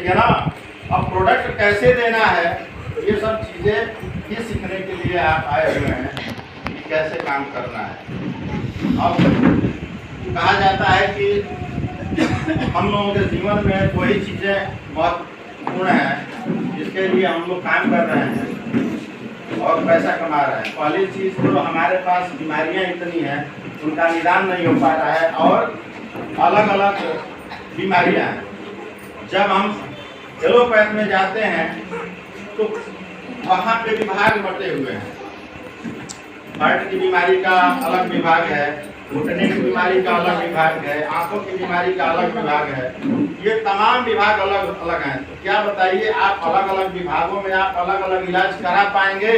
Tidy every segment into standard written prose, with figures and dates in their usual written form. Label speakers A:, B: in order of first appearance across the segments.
A: ठीक है ना। अब प्रोडक्ट कैसे देना है, ये सब चीज़ें ही सीखने के लिए आप आए हुए हैं कि कैसे काम करना है। अब कहा जाता है कि हम लोगों के जीवन में वही चीज़ें महत्वपूर्ण हैं जिसके लिए हम लोग काम कर रहे हैं और पैसा कमा रहे हैं। पहली चीज़ तो हमारे पास बीमारियां इतनी हैं, उनका निदान नहीं हो पा रहा है और अलग अलग बीमारियां हैं। जब हम एलोपैथ में जाते हैं तो वहाँ पे विभाग बटे हुए हैं। हार्ट की बीमारी का अलग विभाग है, घुटने की बीमारी का अलग विभाग है, आंखों की बीमारी का अलग विभाग है। ये तमाम विभाग अलग अलग हैं। तो क्या बताइए, आप अलग अलग विभागों में आप अलग अलग इलाज करा पाएंगे?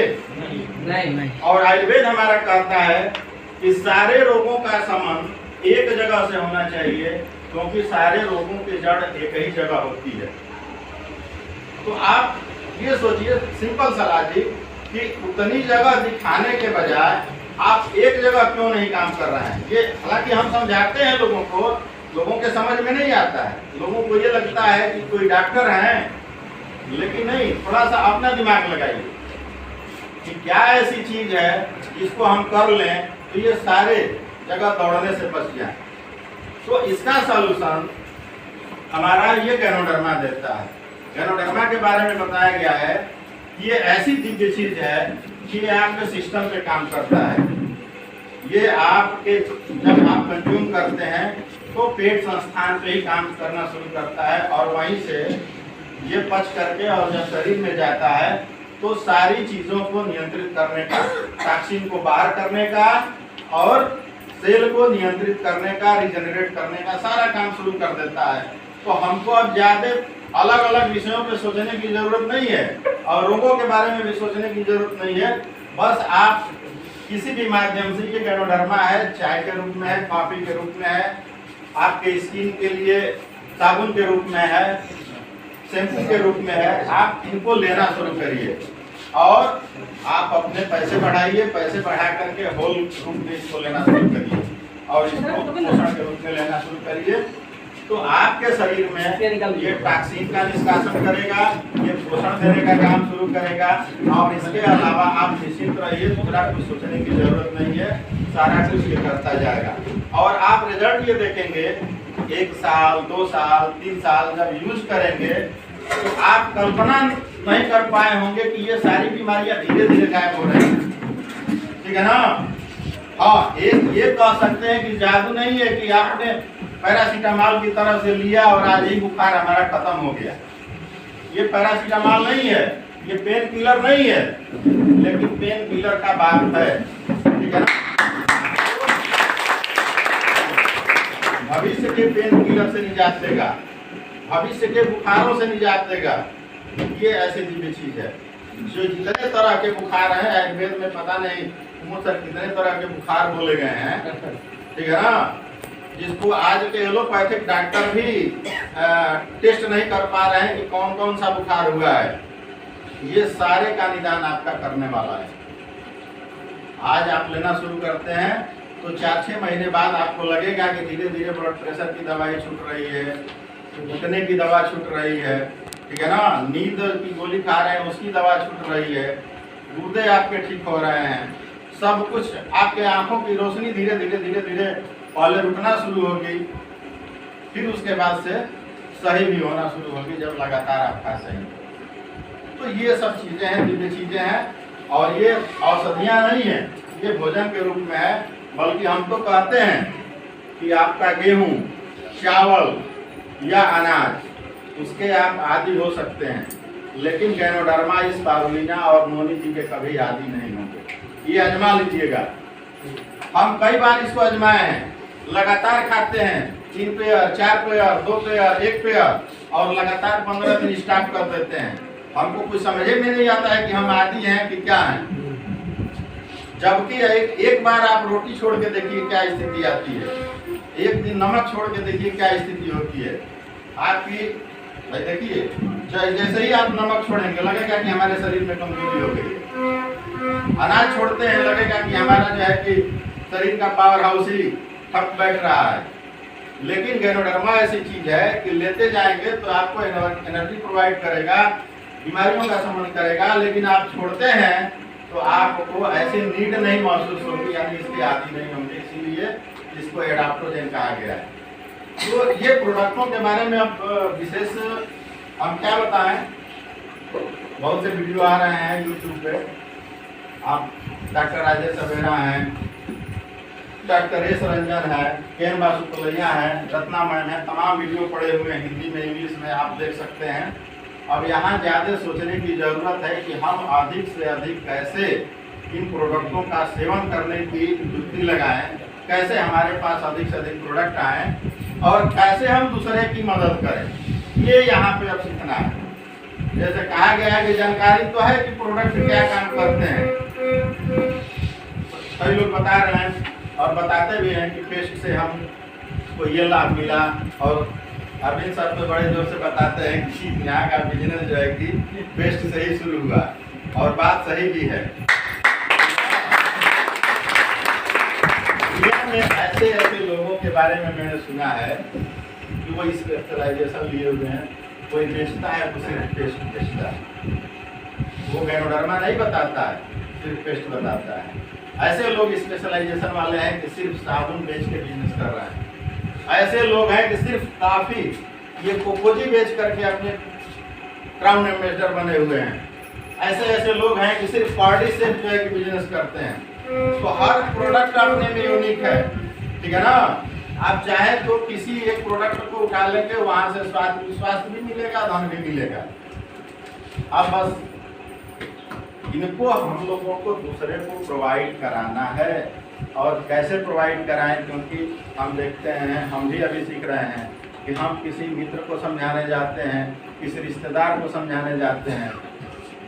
A: नहीं। और आयुर्वेद हमारा कहता है कि सारे रोगों का संबंध एक जगह से होना चाहिए, क्योंकि सारे रोगों की जड़ एक ही जगह होती है। तो आप ये सोचिए, सिंपल सलाह जी, कि उतनी जगह दिखाने के बजाय आप एक जगह क्यों नहीं काम कर रहे हैं। ये हालांकि हम समझाते हैं लोगों को, लोगों के समझ में नहीं आता है। लोगों को ये लगता है कि कोई डॉक्टर है, लेकिन नहीं, थोड़ा सा अपना दिमाग लगाइए कि क्या ऐसी चीज है जिसको हम कर लें तो ये सारे जगह दौड़ने से बच जाए। तो इसका सॉल्यूशन हमारा ये गैनोडर्मा देता है। गैनोडर्मा के बारे में बताया गया है कि ये ऐसी दिव्य चीज है कि ये आपके सिस्टम पे काम करता है। ये आपके जब आप कंज्यूम करते हैं तो पेट संस्थान पे ही काम करना शुरू करता है और वहीं से ये पच करके और जब शरीर में जाता है तो सारी चीज़ों को नियंत्रित करने का, टॉक्सिन को बाहर करने का और सेल को नियंत्रित करने का, रिजेनरेट करने का सारा काम शुरू कर देता है। तो हमको अब ज़्यादा अलग अलग विषयों पे सोचने की जरूरत नहीं है और रोगों के बारे में भी सोचने की जरूरत नहीं है। बस आप किसी भी माध्यम से, ये गैनोडर्मा है, चाय के रूप में है, कॉफी के रूप में है, आपके स्किन के लिए साबुन के रूप में है, शैम्पू के रूप में है, आप इनको लेना शुरू करिए और आप अपने पैसे बढ़ाइए। पैसे बढ़ा करके होल रूप में इसको लेना शुरू करिए और इसको पोषण के रूप में लेना शुरू करिए। तो आपके शरीर में ये टॉक्सिन का निष्कासन करेगा, ये पोषण देने का काम शुरू करेगा और इसके अलावा आप निश्चित रहिए, दूसरा कुछ सोचने की जरूरत नहीं है, सारा कुछ ये करता जाएगा। और आप रिजल्ट ये देखेंगे 1 साल, 2 साल, 3 साल जब यूज करेंगे तो आप कल्पना नहीं कर पाए होंगे कि ये सारी बीमारियां धीरे धीरे गायब हो रही हैं। ठीक है ना। हाँ, ये कह सकते हैं कि जादू नहीं है कि आपने पैरासीटामॉल की तरह से लिया और आज ही बुखार हमारा खत्म हो गया। ये पैरासीटामॉल नहीं है, ये पेन किलर नहीं है, लेकिन पेन किलर का बाप है। ठीक है ना। भविष्य के पेन किलर से निजात देगा, भविष्य के बुखारों से निजात देगा। ये ऐसी दिव्य चीज है जो जितने तरह के बुखार हैं आयुर्वेद में पता नहीं मुझसे कितने तरह के बुखार बोले गए हैं। ठीक है ना। जिसको आज के एलोपैथिक डॉक्टर भी टेस्ट नहीं कर पा रहे हैं कि कौन कौन सा बुखार हुआ है, ये सारे का निदान आपका करने वाला है। आज आप लेना शुरू करते हैं तो 4-6 महीने बाद आपको लगेगा कि धीरे धीरे ब्लड प्रेशर की दवाई छूट रही है, घुटने की दवा छूट रही है। ठीक है ना। नींद की गोली खा रहे हैं उसकी दवा छूट रही है, गुर्दे आपके ठीक हो रहे हैं, सब कुछ। आपके आंखों की रोशनी धीरे धीरे धीरे धीरे पहले रुकना शुरू होगी, फिर उसके बाद से सही भी होना शुरू होगी जब लगातार आप खा सही। तो ये सब चीज़ें हैं, दिव्य चीज़ें हैं और ये औषधियाँ नहीं हैं, ये भोजन के रूप में है। बल्कि हम तो कहते हैं कि आपका गेहूँ, चावल या अनाज, उसके आप आदी हो सकते हैं, लेकिन गैनोडर्मा, स्पारुलिना और मोनिटी के कभी आदी नहीं होंगे। ये आजमा लीजिएगा। हम कई बार इसको आजमाए हैं, लगातार खाते हैं 3 पेयर, 4 पेयर, 2 पेयर, 1 पेयर और लगातार 15 दिन स्टार्ट कर देते हैं। हमको कुछ समझ में नहीं आता है कि हम आदी हैं कि क्या हैं। जबकि एक बार आप रोटी छोड़ के देखिए क्या स्थिति आती है, एक दिन नमक छोड़ के देखिए क्या स्थिति होती है आपकी। भाई देखिए, जैसे ही आप नमक छोड़ेंगे लगेगा कि हमारे शरीर में कमजोरी हो गई है। अनाज छोड़ते हैं लगेगा कि हमारा जो है कि शरीर का पावर हाउस ही ठप बैठ रहा है। लेकिन गैनोडर्मा ऐसी चीज है कि लेते जाएंगे तो आपको एनर्जी प्रोवाइड करेगा, बीमारियों का शमन करेगा, लेकिन आप छोड़ते हैं तो आपको ऐसी नीड नहीं महसूस होगी, यानी इसकी आदि नहीं होंगे, इसीलिए इसको एडाप्टोजेन कहा गया है। तो ये प्रोडक्टों के बारे में अब विशेष हम क्या बताएं, बहुत से वीडियो आ रहे हैं यूट्यूब पे। आप डॉक्टर राजेश अबेरा हैं, डॉक्टर एस रंजन है, के बासुपलैया है, रत्ना मैम है, तमाम वीडियो पड़े हुए हैं हिंदी में, इंग्लिश में, आप देख सकते हैं। अब यहाँ ज़्यादा सोचने की ज़रूरत है कि हम अधिक से अधिक कैसे इन प्रोडक्टों का सेवन करने की युक्ति लगाएं, कैसे हमारे पास अधिक से अधिक प्रोडक्ट आएँ और कैसे हम दूसरे की मदद करें, ये यहाँ पे अब सीखना है। जैसे कहा गया है कि जानकारी तो है कि प्रोडक्ट क्या काम करते हैं, कई लोग बता रहे हैं और बताते भी हैं कि पेस्ट से हमको ये लाभ मिला, और अरविंद सर तो बड़े जोर से बताते हैं कि यहाँ का बिजनेस जो है कि पेस्ट से ही शुरू हुआ, और बात सही भी है। दुनिया में ऐसे ऐसे लोगों के बारे में मैंने सुना है कि वो स्पेशलाइजेशन लिए हुए हैं, कोई बेचता है तो सिर्फ पेस्ट बेचता है, वो गैनोडर्मा नहीं बताता है, सिर्फ पेस्ट बताता है। ऐसे लोग स्पेशलाइजेशन वाले हैं कि सिर्फ साबुन बेच के बिजनेस कर रहे हैं। ऐसे लोग हैं कि सिर्फ काफ़ी, ये कोकोजी बेच करके अपने क्राउन एम्बेसडर बने हुए हैं। ऐसे ऐसे लोग हैं कि सिर्फ पार्टी से जो है कि बिजनेस करते हैं। तो हर प्रोडक्ट अपने में यूनिक है, ठीक है ना। आप चाहे तो किसी एक प्रोडक्ट को उठा लेंगे, वहाँ से स्वास्थ्य भी मिलेगा, धन भी मिलेगा। अब बस इनको हम लोगों को दूसरे को प्रोवाइड कराना है, और कैसे प्रोवाइड कराएं, क्योंकि हम देखते हैं, हम भी अभी सीख रहे हैं कि हम किसी मित्र को समझाने जाते हैं, किसी रिश्तेदार को समझाने जाते हैं,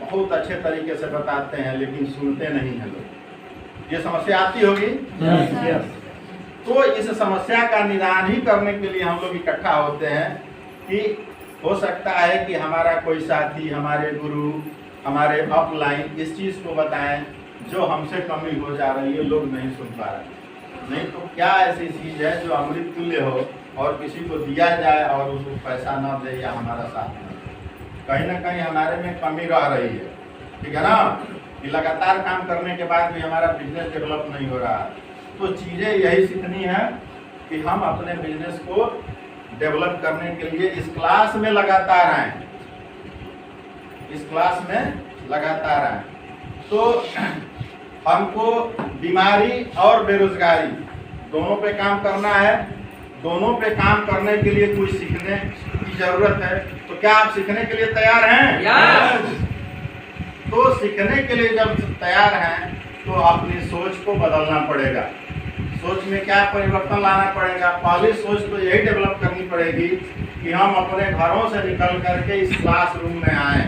A: बहुत अच्छे तरीके से बताते हैं, लेकिन सुनते नहीं हैं लोग। ये समस्या आती होगी। तो इस समस्या का निदान ही करने के लिए हम लोग इकट्ठा होते हैं कि हो सकता है कि हमारा कोई साथी, हमारे गुरु, हमारे अपलाइन इस चीज़ को बताएं जो हमसे कमी हो जा रही है, लोग नहीं सुन पा रहे। नहीं तो क्या ऐसी चीज़ है जो अमृत तुल्य हो और किसी को दिया जाए और उसको पैसा न दे या हमारा साथ न दे, कहीं ना कहीं हमारे में कमी रह रही है, ठीक है ना। कि लगातार काम करने के बाद भी हमारा बिजनेस डेवलप नहीं हो रहा है। तो चीज़ें यही सीखनी है कि हम अपने बिजनेस को डेवलप करने के लिए इस क्लास में लगातार आएँ, इस क्लास में लगातार आएँ। तो हमको बीमारी और बेरोजगारी दोनों पे काम करना है। दोनों पे काम करने के लिए कुछ सीखने की जरूरत है। तो क्या आप सीखने के लिए तैयार हैं?
B: यस।
A: तो सीखने के लिए जब तैयार हैं तो अपनी सोच को बदलना पड़ेगा। सोच में क्या परिवर्तन लाना पड़ेगा? पहली सोच तो यही डेवलप करनी पड़ेगी कि हम अपने घरों से निकल करके इस क्लासरूम में आएँ,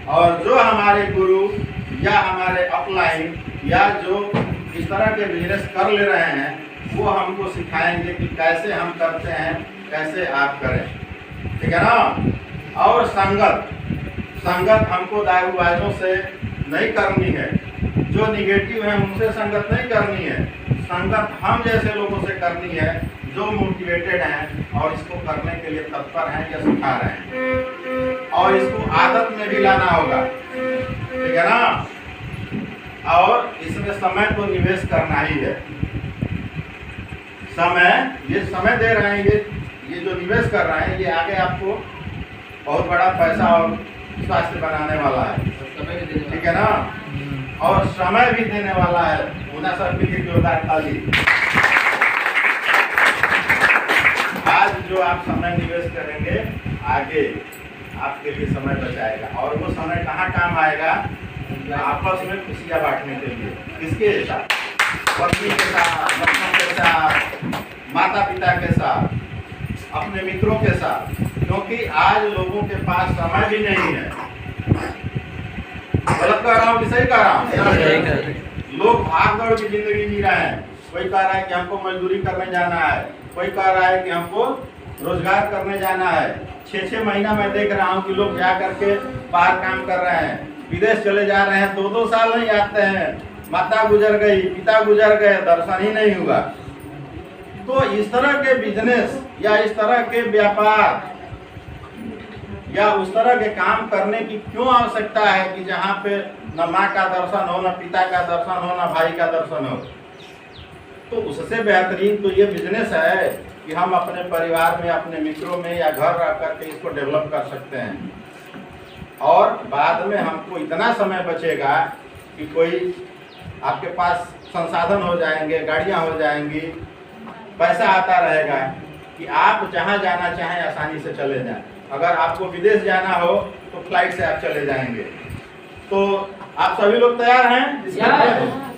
A: और जो हमारे गुरु या हमारे अपलाइन या जो इस तरह के बिजनेस कर ले रहे हैं वो हमको सिखाएंगे कि कैसे हम करते हैं, कैसे आप करें, ठीक है ना। और संगत हमको दारूबाजों से नहीं करनी है, जो निगेटिव है उनसे संगत नहीं करनी है। संगत हम जैसे लोगों से करनी है जो मोटिवेटेड हैं और इसको करने के लिए तत्पर हैं या सिखा रहे हैं, और इसको आदत में भी लाना होगा, ठीक है ना। और इसमें समय तो निवेश करना ही है। ये समय दे रहे हैं, ये जो निवेश कर रहे हैं, ये आगे आपको बहुत बड़ा पैसा और स्वास्थ्य बनाने वाला है, ठीक है ना। और समय भी देने वाला है। उना सर के लिए जोरदार ताली। आज जो आप समय निवेश करेंगे आगे आपके लिए समय बचाएगा, और वो समय कहाँ काम आएगा? आपस में खुशियाँ बांटने के लिए। किसके साथ? पत्नी के साथ, बच्चों के साथ, माता पिता के साथ, अपने मित्रों के साथ। क्योंकि आज लोगों के पास समय भी नहीं है। गलत कह रहा हूँ कि सही कह रहा हूँ? लोग भाग दौड़ की जिंदगी जी रहे हैं। कोई कह रहा है कि हमको मजदूरी करने जाना है, कोई कह रहा है कि हमको रोजगार करने जाना है। 6-6 महीना मैं देख रहा हूँ कि लोग जा करके बाहर काम कर रहे हैं, विदेश चले जा रहे हैं, 2-2 साल नहीं आते हैं। माता गुजर गई, पिता गुजर गए, दर्शन ही नहीं हुआ। तो इस तरह के बिजनेस या इस तरह के व्यापार या उस तरह के काम करने की क्यों आवश्यकता है कि जहाँ पे न माँ का दर्शन हो, न पिता का दर्शन हो, न भाई का दर्शन हो। तो उससे बेहतरीन तो ये बिजनेस है कि हम अपने परिवार में, अपने मित्रों में या घर रह करके इसको डेवलप कर सकते हैं। और बाद में हमको इतना समय बचेगा कि कोई आपके पास संसाधन हो जाएंगे, गाड़ियाँ हो जाएंगी, पैसा आता रहेगा कि आप जहाँ जाना चाहें आसानी से चले जाएं। अगर आपको विदेश जाना हो तो फ्लाइट से आप चले जाएंगे। तो आप सभी लोग तैयार हैं?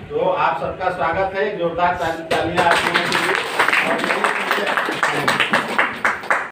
A: तो आप सबका स्वागत है, जोरदार तालियां आपके